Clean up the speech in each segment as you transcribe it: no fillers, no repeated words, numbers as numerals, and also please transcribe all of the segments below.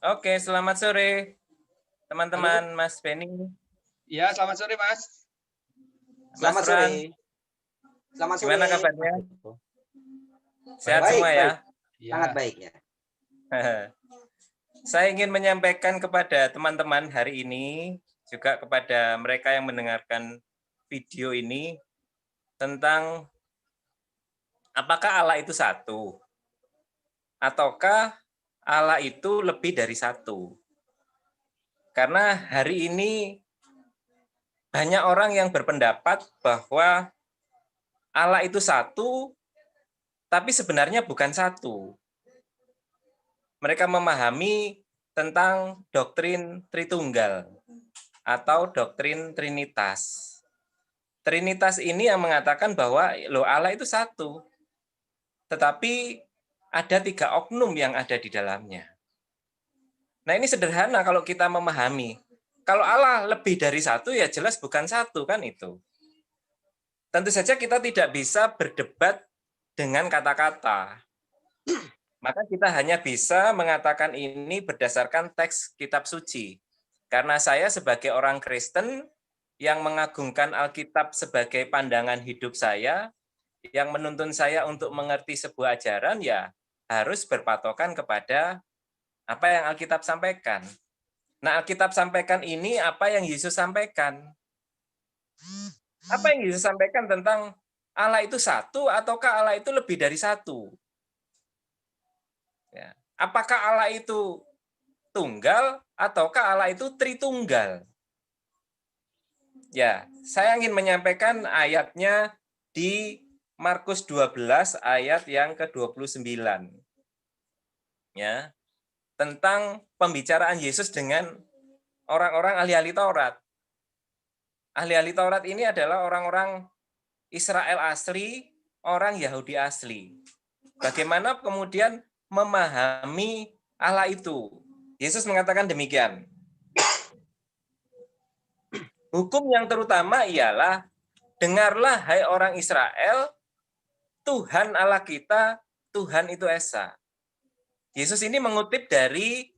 Oke, selamat sore Halo. teman-teman, Mas Benny, Ya, selamat sore, Mas. Mas Selamat sore. Fran. Selamat Gimana sore, Mas kabarnya? Joko. Sehat Baik. Baik, semua ya? baik. Sangat Ya, baik ya. Saya ingin menyampaikan kepada teman-teman hari ini, juga kepada mereka yang mendengarkan video ini, tentang apakah Allah itu satu, ataukah Allah itu lebih dari satu. Karena hari ini banyak orang yang berpendapat bahwa Allah itu satu, tapi sebenarnya bukan satu. Mereka memahami tentang doktrin Tritunggal atau doktrin Trinitas. Trinitas ini yang mengatakan bahwa loh Allah itu satu, tetapi ada 3 oknum yang ada di dalamnya. Nah ini sederhana kalau kita memahami. Kalau Allah lebih dari satu ya jelas bukan satu kan itu. Tentu saja kita tidak bisa berdebat dengan kata-kata. Maka kita hanya bisa mengatakan ini berdasarkan teks kitab suci. Karena saya sebagai orang Kristen yang mengagungkan Alkitab sebagai pandangan hidup saya, yang menuntun saya untuk mengerti sebuah ajaran, ya harus berpatokan kepada apa yang Alkitab sampaikan. Nah, Alkitab sampaikan ini apa yang Yesus sampaikan. Apa yang Yesus sampaikan tentang Allah itu satu ataukah Allah itu lebih dari satu? Ya. Apakah Allah itu tunggal ataukah Allah itu tritunggal? Ya, saya ingin menyampaikan ayatnya di Markus 12 ayat yang ke-29. Ya, tentang pembicaraan Yesus dengan orang-orang ahli-ahli Taurat. Ahli-ahli Taurat ini adalah orang-orang Israel asli, orang Yahudi asli. Bagaimana kemudian memahami Allah itu? Yesus mengatakan demikian. Hukum yang terutama ialah, dengarlah hai orang Israel, Tuhan Allah kita, Tuhan itu Esa. Yesus ini mengutip dari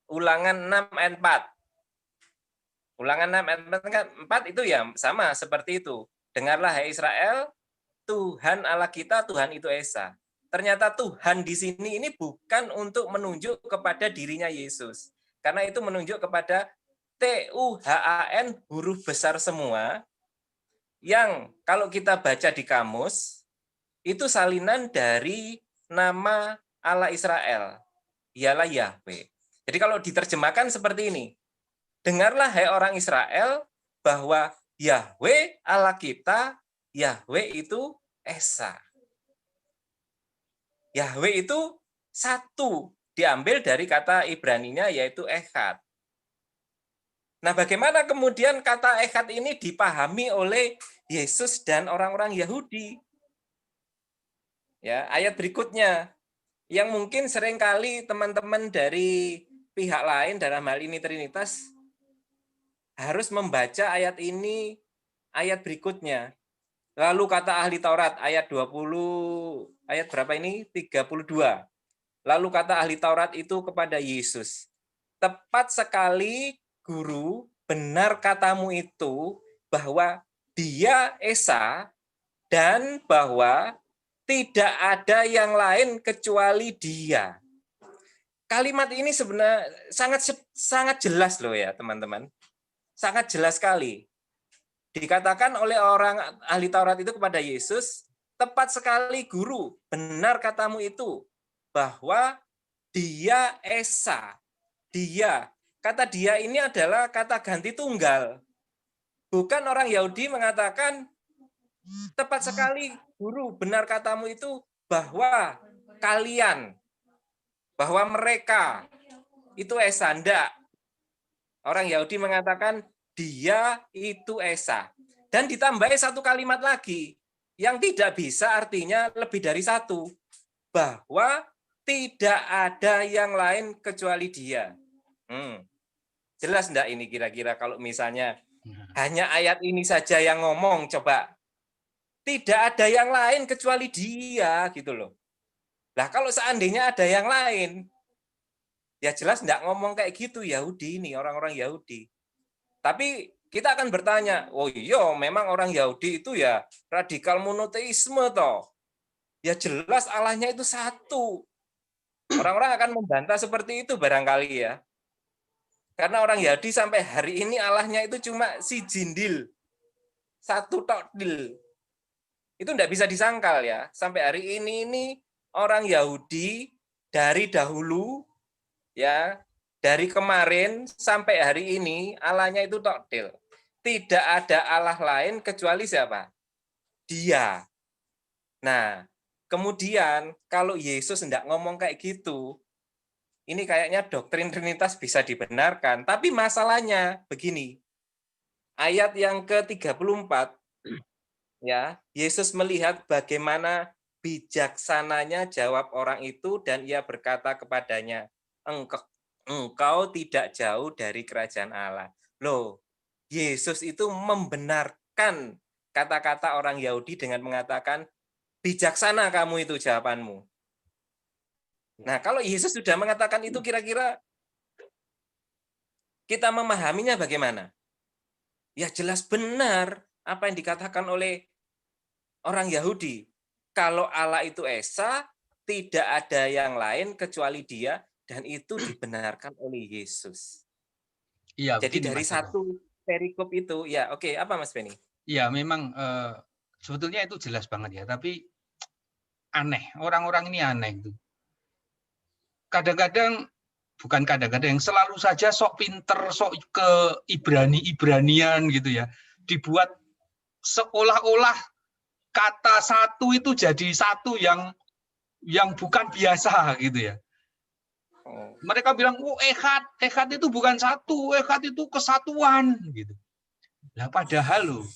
Ulangan 6 ayat 4. Ulangan 6 ayat 4 itu ya sama seperti itu. Dengarlah hai Israel, Tuhan Allah kita, Tuhan itu Esa. Ternyata Tuhan di sini ini bukan untuk menunjuk kepada dirinya Yesus. Karena itu menunjuk kepada Tuhan, huruf besar semua, yang kalau kita baca di kamus, itu salinan dari nama Allah Israel, ialah Yahweh. Jadi kalau diterjemahkan seperti ini, dengarlah hai orang Israel, bahwa Yahweh Allah kita, Yahweh itu Esa. Yahweh itu satu, diambil dari kata Ibraninya yaitu Echad. Nah, bagaimana kemudian kata Echad ini dipahami oleh Yesus dan orang-orang Yahudi? Ya, ayat berikutnya yang mungkin seringkali teman-teman dari pihak lain dalam hal ini Trinitas harus membaca ayat ini, ayat berikutnya. Lalu kata ahli Taurat ayat 20, ayat berapa ini? 32. Lalu kata ahli Taurat itu kepada Yesus, tepat sekali guru, benar katamu itu bahwa dia Esa dan bahwa tidak ada yang lain kecuali dia. Kalimat ini sebenarnya sangat jelas loh ya teman-teman. Sangat jelas sekali. Dikatakan oleh orang ahli Taurat itu kepada Yesus, tepat sekali guru, benar katamu itu bahwa dia Esa. Dia. Kata dia ini adalah kata ganti tunggal. Bukan orang Yahudi mengatakan, tepat sekali guru, benar katamu itu bahwa kalian, bahwa mereka itu Esa. Enggak. Orang Yahudi mengatakan dia itu Esa. Dan ditambahi satu kalimat lagi, yang tidak bisa artinya lebih dari satu. Bahwa tidak ada yang lain kecuali dia. Jelas enggak ini kira-kira kalau misalnya hanya ayat ini saja yang ngomong, coba. Tidak ada yang lain kecuali dia, gitu loh. Nah, kalau seandainya ada yang lain, Ya jelas enggak ngomong kayak gitu Yahudi ini, orang-orang Yahudi. Tapi kita akan bertanya, oh iya memang orang Yahudi itu ya radikal monoteisme toh. Ya jelas Allahnya itu satu. Orang-orang akan membantah seperti itu barangkali ya. Karena orang Yahudi sampai hari ini Allahnya itu cuma si jindil. Satu tokdil. Itu enggak bisa disangkal ya. Sampai hari ini orang Yahudi dari dahulu ya, dari kemarin sampai hari ini Allahnya itu tokdil. Tidak ada Allah lain kecuali siapa? Dia. Nah, kemudian kalau Yesus enggak ngomong kayak gitu, ini kayaknya doktrin Trinitas bisa dibenarkan. Tapi masalahnya begini, ayat yang ke-34, ya, Yesus melihat bagaimana bijaksananya jawab orang itu dan ia berkata kepadanya, engkau tidak jauh dari kerajaan Allah. Loh, Yesus itu membenarkan kata-kata orang Yahudi dengan mengatakan, bijaksana kamu itu jawabanmu. Nah, kalau Yesus sudah mengatakan itu, kira-kira kita memahaminya bagaimana? Ya jelas benar apa yang dikatakan oleh orang Yahudi. Kalau Allah itu Esa, tidak ada yang lain kecuali Dia, dan itu dibenarkan oleh Yesus. Iya, Jadi begini, dari Mas Joko. satu perikop itu, ya oke, apa Mas Beni? Iya, memang sebetulnya itu jelas banget ya, tapi aneh, orang-orang ini aneh itu. Kadang-kadang, bukan kadang-kadang, selalu saja sok pinter, sok ke Ibrani-Ibranian gitu ya. Dibuat seolah-olah kata satu itu jadi satu yang bukan biasa gitu ya. Mereka bilang, oh echad itu bukan satu, echad itu kesatuan gitu. Nah padahal loh,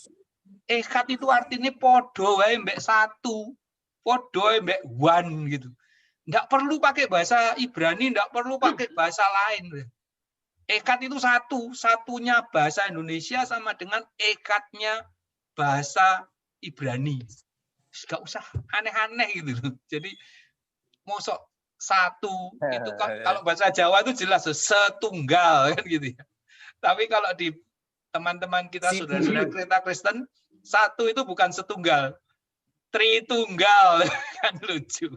echad itu artinya podo wae mbek satu, podo wae mbek one gitu. Nggak perlu pakai bahasa Ibrani, nggak perlu pakai bahasa lain. Echad itu satu, satunya bahasa Indonesia sama dengan echadnya bahasa Ibrani. Nggak usah aneh-aneh gitu loh. Jadi mosok satu itu kalau bahasa Jawa itu jelas setunggal kan gitu ya. Tapi kalau di teman-teman kita saudara-saudara kita Kristen, satu itu bukan setunggal, tritunggal kan lucu.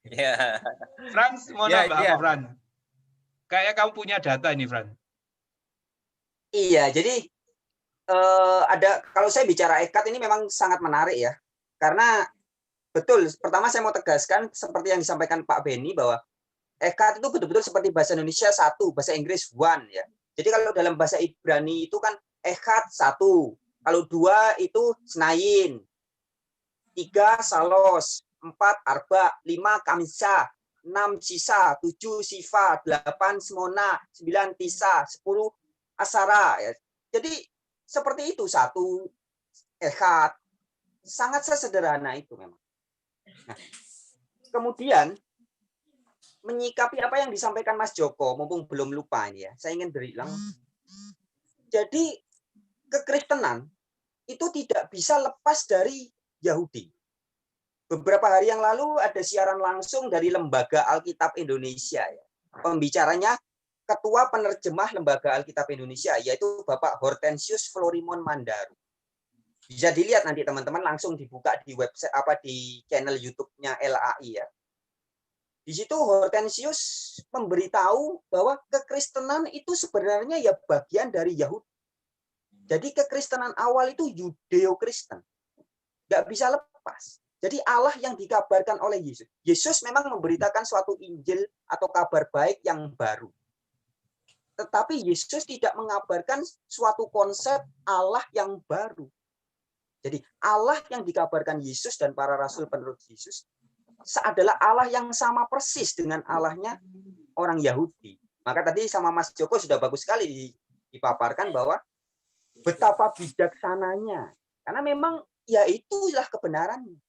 Ya. Frans mau nambah apa Frans? Kayak kamu punya data ini Frans. Iya, jadi ada kalau saya bicara echad ini memang sangat menarik ya. Karena betul, pertama saya mau tegaskan seperti yang disampaikan Pak Beni bahwa echad itu betul-betul seperti bahasa Indonesia satu, bahasa Inggris one ya. Jadi kalau dalam bahasa Ibrani itu kan echad satu, kalau dua itu senayin, tiga salos, 4 arba, 5 kamsa, 6 sisa, 7 sifa, 8 semona, 9 tisa, 10 asara ya. Jadi seperti itu, satu echad, sangat sesederhana itu memang. Nah, kemudian menyikapi apa yang disampaikan Mas Joko, mumpung belum lupa ini ya, saya ingin berulang. Jadi kekristenan itu tidak bisa lepas dari Yahudi. Beberapa hari yang lalu ada siaran langsung dari Lembaga Alkitab Indonesia. Ya. Pembicaranya Ketua Penerjemah Lembaga Alkitab Indonesia, yaitu Bapak Hortensius Florimon Mandaru. Bisa dilihat nanti teman-teman langsung dibuka di website di channel YouTube-nya LAI ya. Di situ Hortensius memberitahu bahwa kekristenan itu sebenarnya ya bagian dari Yahudi. Jadi kekristenan awal itu Yudeo-Kristen. Nggak bisa lepas. Jadi Allah yang dikabarkan oleh Yesus. Yesus memang memberitakan suatu Injil atau kabar baik yang baru. Tetapi Yesus tidak mengabarkan suatu konsep Allah yang baru. Jadi Allah yang dikabarkan Yesus dan para rasul penerus Yesus adalah Allah yang sama persis dengan Allahnya orang Yahudi. Maka tadi sama Mas Joko sudah bagus sekali dipaparkan bahwa betapa bijaksananya. Karena memang ya itulah kebenarannya.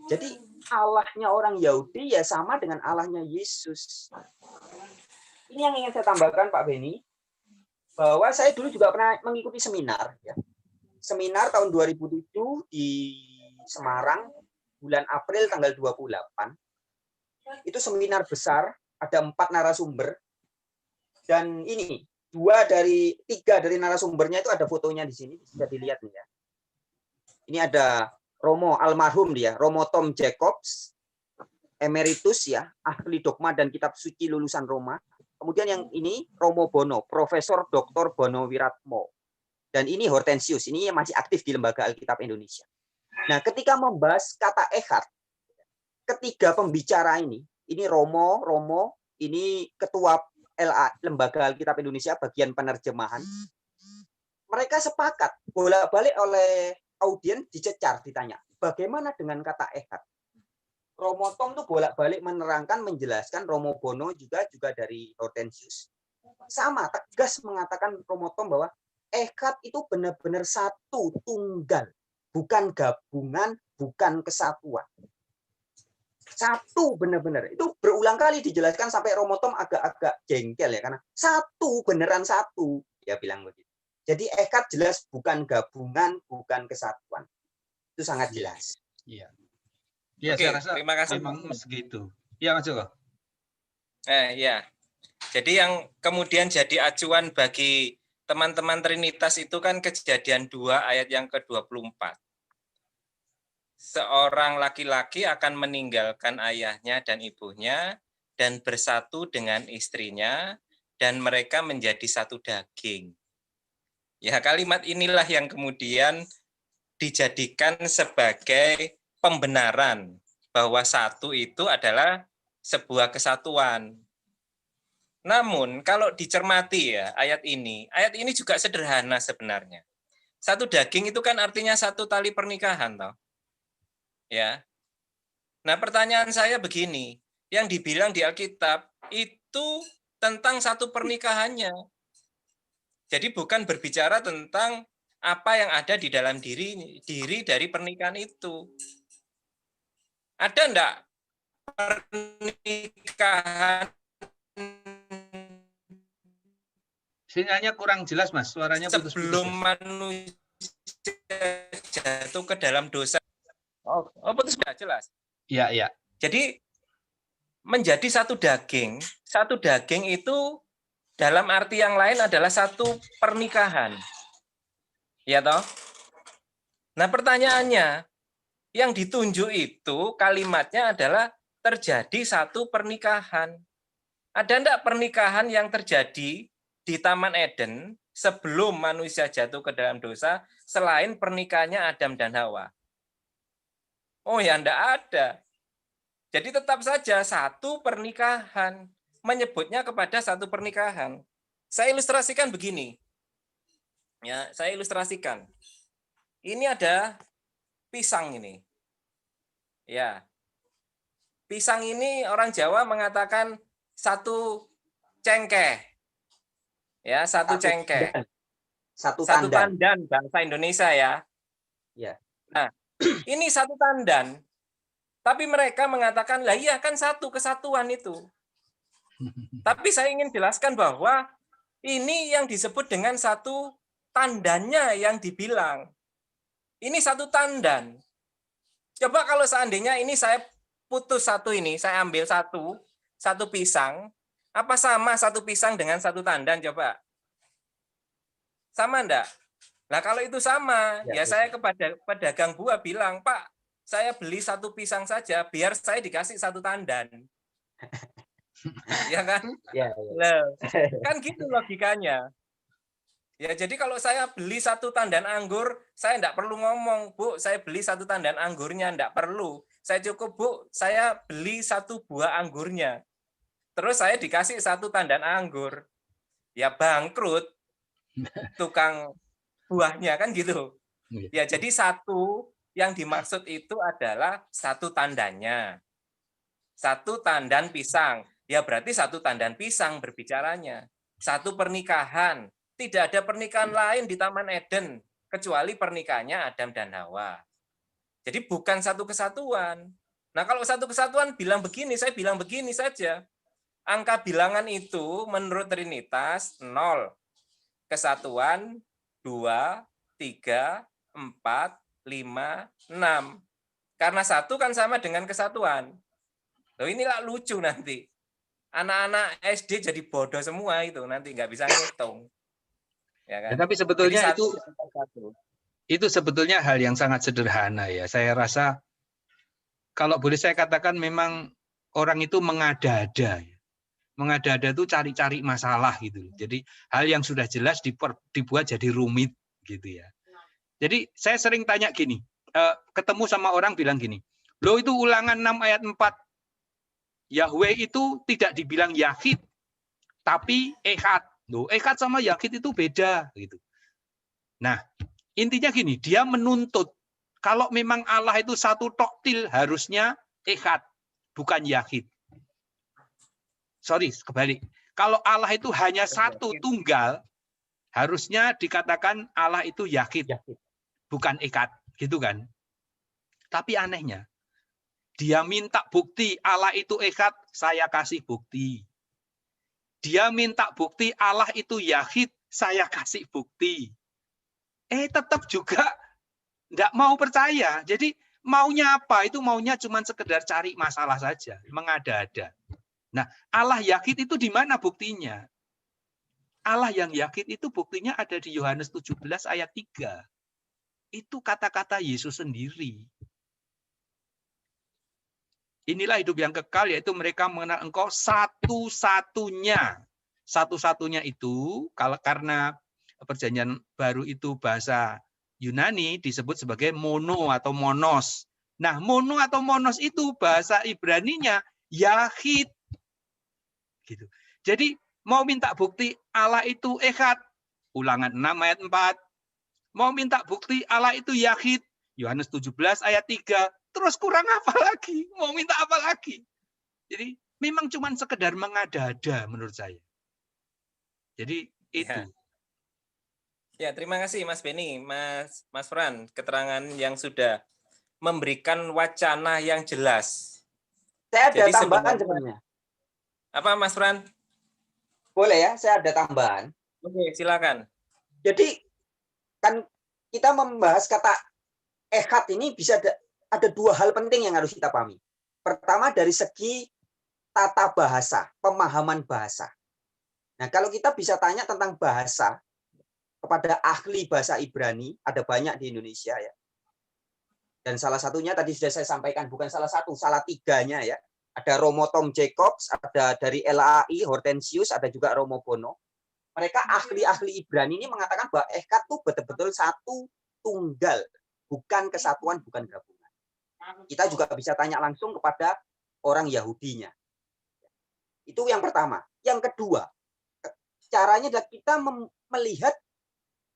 Jadi Allahnya orang Yahudi ya sama dengan Allahnya Yesus. Ini yang ingin saya tambahkan Pak Beni, bahwa saya dulu juga pernah mengikuti seminar. Ya. Seminar tahun 2007 di Semarang, bulan April tanggal 28. Itu seminar besar, ada 4 narasumber, dan ini 3 dari narasumbernya itu ada fotonya di sini, bisa dilihat nih ya. Ini ada Romo almarhum dia, Romo Tom Jacobs, emeritus ya, ahli dogma dan kitab suci lulusan Roma. Kemudian yang ini Romo Bono, Profesor Dr. Bono Wiratmo. Dan ini Hortensius, ini masih aktif di Lembaga Alkitab Indonesia. Nah, ketika membahas kata echad, ketiga pembicara ini Romo, ini ketua Lembaga Alkitab Indonesia bagian penerjemahan. Mereka sepakat, bolak-balik oleh audiens dicecar, ditanya, bagaimana dengan kata echad? Romo Tom tuh bolak-balik menerangkan, menjelaskan, Romo Bono juga dari Hortensius. Sama, tegas mengatakan Romo Tom bahwa echad itu benar-benar satu, tunggal. Bukan gabungan, bukan kesatuan. Satu benar-benar. Itu berulang kali dijelaskan sampai Romo Tom agak-agak jengkel ya, karena satu, beneran satu. Dia bilang begitu. Jadi echad jelas bukan gabungan, bukan kesatuan. Itu sangat jelas. Iya. Iya, Oke, saya rasa terima kasih. memang segitu. Iya, Mas Joko. Ya. Jadi yang kemudian jadi acuan bagi teman-teman Trinitas itu kan Kejadian 2 ayat yang ke-24. Seorang laki-laki akan meninggalkan ayahnya dan ibunya dan bersatu dengan istrinya dan mereka menjadi satu daging. Ya, kalimat inilah yang kemudian dijadikan sebagai pembenaran bahwa satu itu adalah sebuah kesatuan. Namun kalau dicermati ya ayat ini juga sederhana sebenarnya. Satu daging itu kan artinya satu tali pernikahan, toh. Ya. Nah, pertanyaan saya begini, yang dibilang di Alkitab itu tentang satu pernikahannya. Jadi bukan berbicara tentang apa yang ada di dalam diri dari pernikahan itu. Ada enggak pernikahan? Sinyalnya kurang jelas, Mas. Suaranya putus-putus. Sebelum manusia jatuh ke dalam dosa. Oh, putus nggak jelas. Iya, iya. Jadi menjadi satu daging itu dalam arti yang lain adalah satu pernikahan. Ya toh? Nah, pertanyaannya, yang ditunjuk itu kalimatnya adalah terjadi satu pernikahan. Ada enggak pernikahan yang terjadi di Taman Eden sebelum manusia jatuh ke dalam dosa selain pernikahannya Adam dan Hawa? Oh ya, enggak ada. Jadi tetap saja satu pernikahan, menyebutnya kepada satu pernikahan. Saya ilustrasikan begini. Ya, saya ilustrasikan. Ini ada pisang ini. Ya. Pisang ini orang Jawa mengatakan satu cengkeh. Ya, satu cengkeh. Satu tandan bahasa Indonesia ya. Ya. Nah, ini satu tandan. Tapi mereka mengatakan, lah iya kan satu kesatuan itu. Tapi saya ingin jelaskan bahwa ini yang disebut dengan satu tandannya yang dibilang. Ini satu tandan. Coba kalau seandainya ini saya putus satu ini, saya ambil satu pisang, apa sama satu pisang dengan satu tandan coba? Sama enggak? Nah kalau itu sama, ya saya kepada pedagang buah bilang, Pak, saya beli satu pisang saja, biar saya dikasih satu tandan. Ya kan? Ya. Kan gitu logikanya. Ya, jadi kalau saya beli satu tandan anggur, saya enggak perlu ngomong, Bu, saya beli satu tandan anggurnya, enggak perlu. Saya cukup, Bu, saya beli satu buah anggurnya. Terus saya dikasih satu tandan anggur. Ya bangkrut tukang buahnya, kan gitu. Ya, jadi satu yang dimaksud itu adalah satu tandannya. Satu tandan pisang. Ya berarti satu tandan pisang berbicaranya. Satu pernikahan. Tidak ada pernikahan lain di Taman Eden kecuali pernikahannya Adam dan Hawa. Jadi bukan satu kesatuan. Nah, kalau satu kesatuan bilang begini, saya bilang begini saja. Angka bilangan itu menurut Trinitas 0. Kesatuan 2, 3, 4, 5, 6. Karena satu kan sama dengan kesatuan. Loh, inilah lucu nanti. anak-anak SD jadi bodoh semua itu, nanti nggak bisa ngitung. Ya Ya, kan? tapi Jadi sebetulnya satu diantar satu. itu sebetulnya hal yang sangat sederhana ya. Saya rasa kalau boleh saya katakan memang orang itu mengada-ada. Mengada-ada itu cari-cari masalah gitu. Jadi hal yang sudah jelas dibuat jadi rumit gitu ya. Jadi saya sering tanya gini, ketemu sama orang bilang gini, loh itu Ulangan 6 ayat 4, Yahweh itu tidak dibilang Yahid, tapi Echad. Loh, Echad sama Yahid itu beda gitu. Nah, intinya gini, dia menuntut kalau memang Allah itu satu toktil harusnya Echad, bukan Yahid. Sorry, kebalik. Kalau Allah itu hanya satu tunggal, harusnya dikatakan Allah itu Yahid, bukan Echad, gitu kan? Tapi anehnya, dia minta bukti Allah itu Echad, saya kasih bukti. Dia minta bukti Allah itu Yahid, saya kasih bukti. Tetap juga enggak mau percaya. Jadi maunya apa? Itu maunya cuma sekedar cari masalah saja, mengada-ada. Nah, Allah Yahid itu di mana buktinya? Allah yang Yahid itu buktinya ada di Yohanes 17 ayat 3. Itu kata-kata Yesus sendiri. Inilah hidup yang kekal, yaitu mereka mengenal Engkau satu-satunya. Satu-satunya itu, karena perjanjian baru itu bahasa Yunani disebut sebagai mono atau monos. Nah, mono atau monos itu bahasa Ibraninya Yahid. Gitu. Jadi mau minta bukti Allah itu Echad, Ulangan 6 ayat 4. Mau minta bukti Allah itu Yahid, Yohanes 17 ayat 3. Terus kurang apa lagi? Mau minta apa lagi? Jadi memang cuma sekedar mengada-ada menurut saya. Jadi itu. Ya, terima kasih Mas Beni, Mas Fran, keterangan yang sudah memberikan wacana yang jelas. Saya ada Jadi tambahan sebenarnya sebenarnya. apa Mas Fran? Boleh ya, saya ada tambahan. Oke, silakan. Jadi kan kita membahas kata Echad ini bisa ada dua hal penting yang harus kita pahami. Pertama dari segi tata bahasa, pemahaman bahasa. Nah, kalau kita bisa tanya tentang bahasa kepada ahli bahasa Ibrani, ada banyak di Indonesia ya. Dan salah satunya tadi sudah saya sampaikan, bukan salah satu, salah tiganya ya. Ada Romo Tom Jacobs, ada dari LAI, Hortensius, ada juga Romo Bono. Mereka ahli-ahli Ibrani ini mengatakan bahwa Echad itu betul-betul satu tunggal, bukan kesatuan, bukan gabungan. Kita juga bisa tanya langsung kepada orang Yahudinya. Itu yang pertama. Yang kedua, caranya adalah kita melihat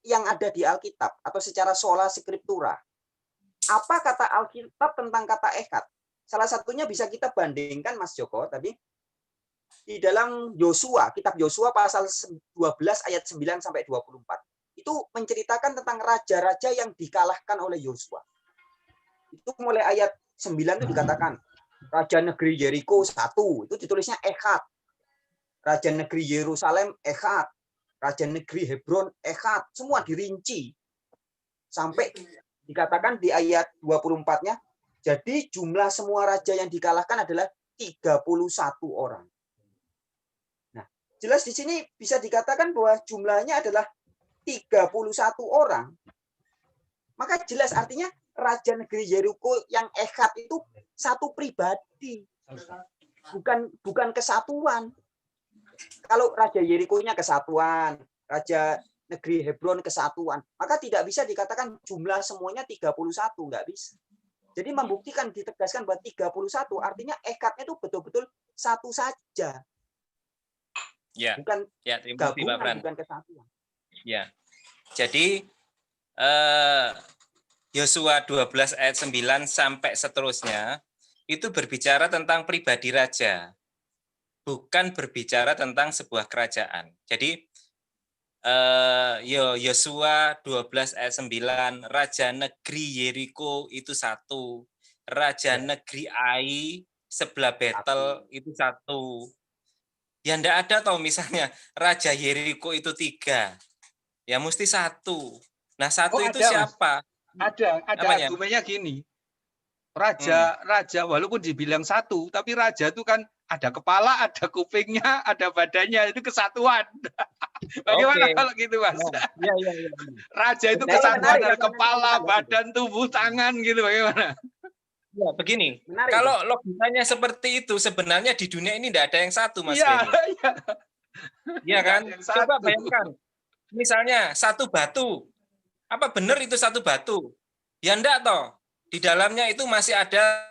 yang ada di Alkitab atau secara sola scriptura. Apa kata Alkitab tentang kata Echad? Salah satunya bisa kita bandingkan Mas Joko tadi di dalam Yosua, kitab Yosua pasal 12 ayat 9 sampai 24. Itu menceritakan tentang raja-raja yang dikalahkan oleh Yosua. Itu mulai ayat 9 itu dikatakan raja negeri Yeriko 1, itu ditulisnya Echad. Raja negeri Yerusalem Echad. Raja negeri Hebron Echad. Semua dirinci. Sampai dikatakan di ayat 24-nya, jadi jumlah semua raja yang dikalahkan adalah 31 orang. Nah, jelas di sini bisa dikatakan bahwa jumlahnya adalah 31 orang. Maka jelas artinya raja negeri Yeriko yang Echad itu satu pribadi. Bukan kesatuan. Kalau raja Yeriko-nya kesatuan, raja negeri Hebron kesatuan, maka tidak bisa dikatakan jumlah semuanya 31, nggak bisa. Jadi membuktikan, ditegaskan bahwa 31 artinya Echad-nya itu betul-betul satu saja. Ya. Bukan ya, terima kasih, Pak Fran. bukan kesatuan. Ya. Jadi Yosua 12 ayat 9 sampai seterusnya itu berbicara tentang pribadi raja. Bukan berbicara tentang sebuah kerajaan. Jadi Yosua 12 ayat 9, raja negeri Yeriko itu satu, raja negeri Ai sebelah Betel itu satu. Ya enggak ada toh misalnya raja Yeriko itu 3. Ya mesti satu. Nah, satu itu ada, siapa? Mas. Ada argumennya gini. Raja walaupun dibilang satu, tapi raja itu kan ada kepala, ada kupingnya, ada badannya, itu kesatuan. Bagaimana Oke. kalau gitu, Mas? Iya, iya, iya. Raja itu Nah, ini kesatuan menarik, dari Kak. kepala, badan, tubuh, tangan gitu, bagaimana? Ya, begini. Menarik. Kalau logikanya seperti itu, sebenarnya di dunia ini tidak ada yang satu, Mas Iya, Beni. iya. Iya Nggak kan? ada yang Coba satu. bayangkan. Misalnya satu batu. Apa benar itu satu batu? Ya enggak toh. Di dalamnya itu masih ada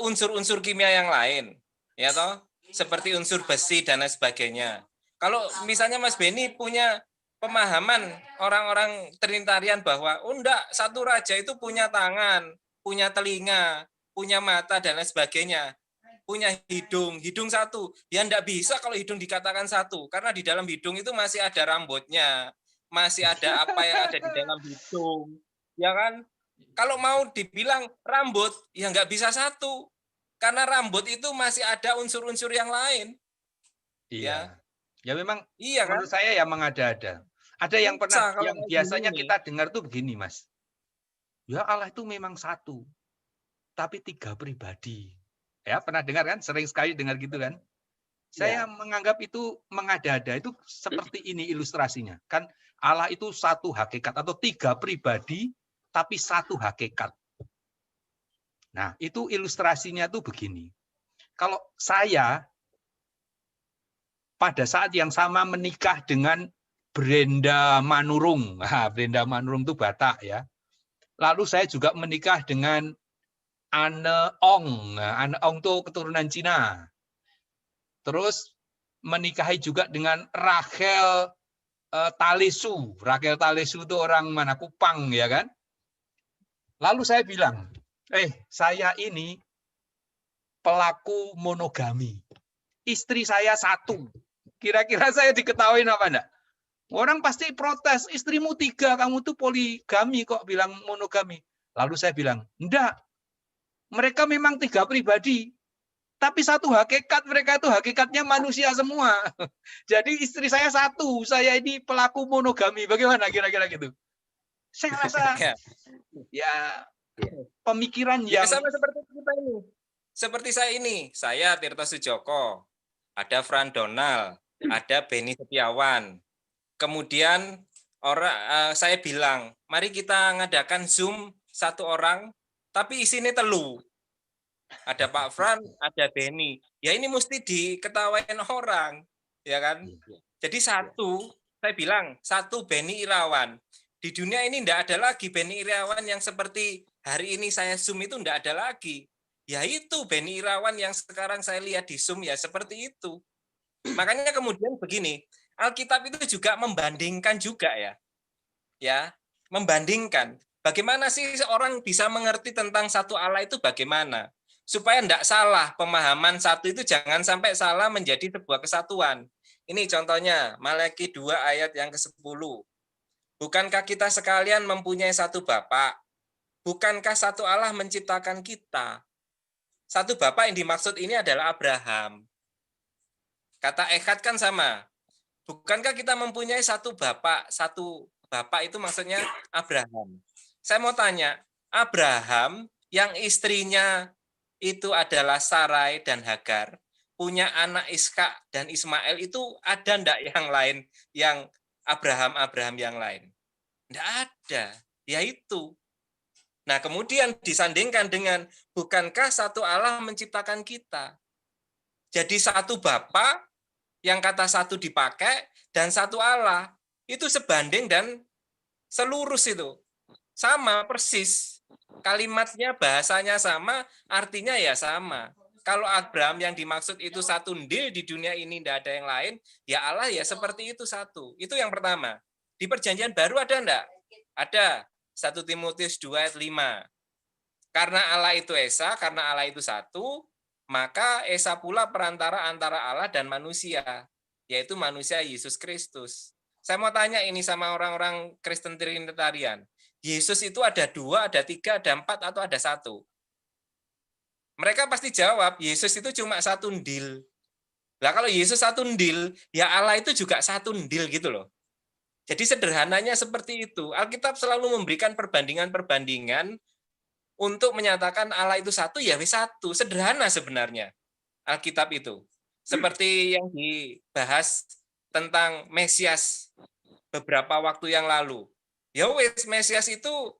unsur-unsur kimia yang lain. Ya toh? Seperti unsur besi dan lain sebagainya. Kalau misalnya Mas Beni punya pemahaman orang-orang Trinitarian bahwa oh enggak, satu raja itu punya tangan, punya telinga, punya mata dan lain sebagainya, punya hidung satu. Ya enggak bisa kalau hidung dikatakan satu, karena di dalam hidung itu masih ada rambutnya, masih ada apa yang ada di dalam hidung. Ya kan? Kalau mau dibilang rambut, ya enggak bisa satu. Karena rambut itu masih ada unsur-unsur yang lain. Iya. Ya memang Iya kan? menurut saya ya mengada-ada. Ada yang pernah, Susah kalau yang kayak biasanya gini. kita dengar tuh begini, Mas. Ya Allah itu memang satu, tapi 3 pribadi. Ya, pernah dengar kan? Sering sekali dengar gitu kan? Saya menganggap itu mengada-ada. Itu seperti ini ilustrasinya. Kan Allah itu satu hakikat atau 3 pribadi, tapi satu hakikat. Nah, itu ilustrasinya tuh begini. Kalau saya pada saat yang sama menikah dengan Brenda Manurung. Nah, Brenda Manurung itu Batak ya. Lalu saya juga menikah dengan Anne Ong. Nah, Anne Ong itu keturunan Cina. Terus menikahi juga dengan Rachel Talesu. Rachel Talesu itu orang mana? Kupang ya kan? Lalu saya bilang, saya ini pelaku monogami. Istri saya satu. Kira-kira saya diketawain apa enggak? Orang pasti protes, istrimu 3, kamu tuh poligami kok bilang monogami. Lalu saya bilang, enggak, mereka memang 3 pribadi, tapi satu hakikat, mereka itu hakikatnya manusia semua. Jadi istri saya satu, saya ini pelaku monogami. Bagaimana kira-kira gitu? Saya rasa ya pemikiran Ya yang sama seperti kita ini. Seperti saya Tirta Sujoko, ada Fran Donald, ada Beni Setiawan. Kemudian saya bilang, mari kita ngadakan Zoom 1 orang, tapi isinya telu. Ada Pak Fran, ada Beni. Ya ini mesti diketawain orang, ya kan? Jadi saya bilang, 1 Beni Irawan. Di dunia ini tidak ada lagi Beni Irawan yang seperti hari ini saya Zoom itu tidak ada lagi. Ya itu Beni Irawan yang sekarang saya lihat di Zoom ya seperti itu. Makanya kemudian begini, Alkitab itu juga membandingkan juga ya. Ya, membandingkan. Bagaimana sih orang bisa mengerti tentang satu Allah itu bagaimana? Supaya tidak salah pemahaman satu itu jangan sampai salah menjadi sebuah kesatuan. Ini contohnya Malaki 2 ayat yang ke-10. Bukankah kita sekalian mempunyai satu Bapa? Bukankah satu Allah menciptakan kita? Satu Bapa yang dimaksud ini adalah Abraham. Kata echad kan sama. Bukankah kita mempunyai satu Bapa? Satu Bapa itu maksudnya Abraham. Saya mau tanya, Abraham yang istrinya itu adalah Sarai dan Hagar, punya anak Ishak dan Ismail, itu ada enggak yang lain, yang Abraham yang lain? Enggak ada. Ya itu. Nah, kemudian disandingkan dengan bukankah satu Allah menciptakan kita? Jadi satu Bapa yang kata satu dipakai dan satu Allah itu sebanding dan selurus itu. Sama persis. Kalimatnya, bahasanya sama, artinya ya sama. Kalau Abraham yang dimaksud itu satu ndil di dunia ini, tidak ada yang lain, ya Allah ya seperti itu satu. Itu yang pertama. Di perjanjian baru ada enggak? Ada. 1 Timotius 2 ayat 5. Karena Allah itu Esa, karena Allah itu satu, maka Esa pula perantara antara Allah dan manusia, yaitu manusia Yesus Kristus. Saya mau tanya ini sama orang-orang Kristen Trinitarian. Yesus itu ada 2, ada 3, ada 4, atau ada 1? Mereka pasti jawab, Yesus itu cuma satu ndil. Lah kalau Yesus satu ndil, ya Allah itu juga satu ndil gitu loh. Jadi sederhananya seperti itu. Alkitab selalu memberikan perbandingan-perbandingan untuk menyatakan Allah itu satu, ya wis satu. Sederhana sebenarnya. Alkitab itu. Seperti yang dibahas tentang Mesias beberapa waktu yang lalu. Ya wis, Mesias itu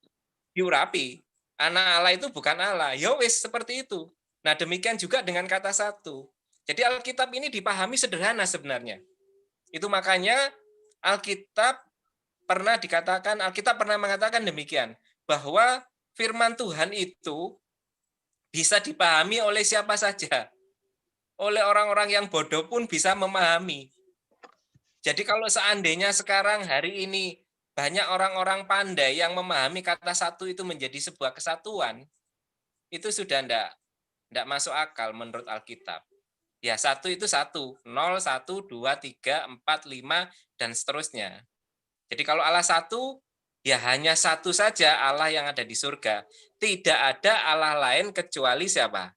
diurapi. Anak Allah itu bukan Allah. Ya wis, seperti itu. Nah, demikian juga dengan kata satu. Jadi Alkitab ini dipahami sederhana sebenarnya. Itu makanya Alkitab pernah mengatakan demikian, bahwa firman Tuhan itu bisa dipahami oleh siapa saja. Oleh orang-orang yang bodoh pun bisa memahami. Jadi kalau seandainya sekarang hari ini banyak orang-orang pandai yang memahami kata satu itu menjadi sebuah kesatuan, itu sudah enggak masuk akal menurut Alkitab. Ya, satu itu satu, 0, 1, 2, 3, 4, 5, dan seterusnya. Jadi kalau Allah satu, ya hanya satu saja Allah yang ada di surga. Tidak ada Allah lain kecuali siapa?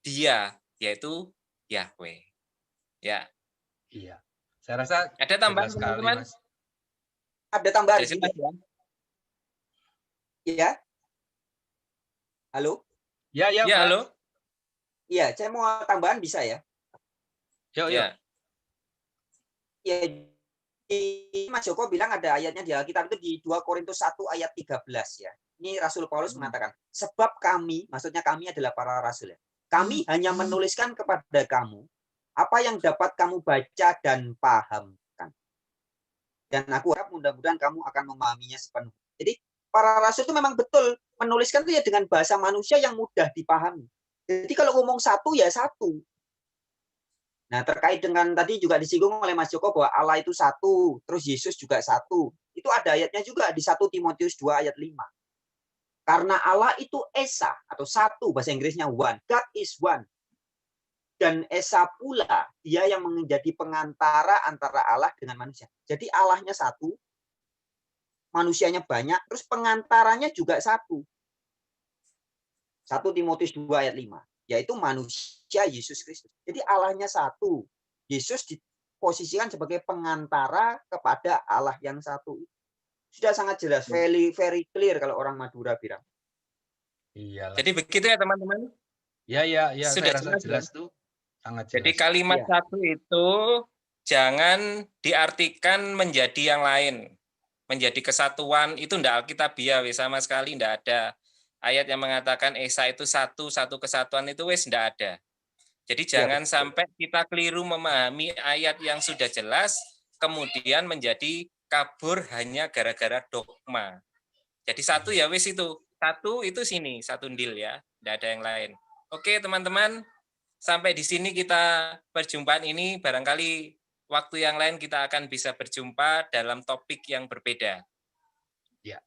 Dia, yaitu Yahweh. Ya. Iya. Saya rasa Ada tambahan jelas sekali, teman-teman? Mas. Ada tambahan Jason, sedikit. ada? Iya. Halo? Ya, Ya, Mas. halo? Iya, saya mau tambahan bisa ya? Yuk. Ya. Ya, Mas Joko bilang ada ayatnya di Alkitab itu di 2 Korintus 1 ayat 13 ya. Ini Rasul Paulus mengatakan, sebab kami, maksudnya kami adalah para rasul ya. Kami hanya menuliskan kepada kamu apa yang dapat kamu baca dan pahamkan. Dan aku harap mudah-mudahan kamu akan memahaminya sepenuhnya. Jadi para rasul itu memang betul menuliskan itu ya dengan bahasa manusia yang mudah dipahami. Jadi kalau ngomong satu ya satu. Nah, terkait dengan tadi juga disinggung oleh Mas Joko bahwa Allah itu satu, terus Yesus juga satu. Itu ada ayatnya juga di 1 Timotius 2 ayat 5. Karena Allah itu Esa atau satu, bahasa Inggrisnya one. God is one. Dan Esa pula dia yang menjadi pengantara antara Allah dengan manusia. Jadi Allahnya satu, manusianya banyak, terus pengantaranya juga satu. 1 Timotius 2 ayat 5. Yaitu manusia Yesus Kristus. Jadi Allahnya satu. Yesus diposisikan sebagai pengantara kepada Allah yang satu. Sudah sangat jelas, very clear kalau orang Madura bilang. Iyalah. Jadi begitu ya teman-teman. Ya, Sudah saya rasa jelas, tuh sangat jelas. Jadi kalimat Iya. satu itu jangan diartikan menjadi yang lain. Menjadi kesatuan itu enggak alkitabiah sama sekali, enggak ada ayat yang mengatakan Esa itu satu kesatuan itu wis enggak ada. Jadi jangan sampai kita keliru memahami ayat yang sudah jelas kemudian menjadi kabur hanya gara-gara dogma. Jadi satu ya wis itu. Satu itu sini, satu ndil ya, enggak ada yang lain. Oke, teman-teman. Sampai di sini kita perjumpaan ini, barangkali waktu yang lain kita akan bisa berjumpa dalam topik yang berbeda. Ya.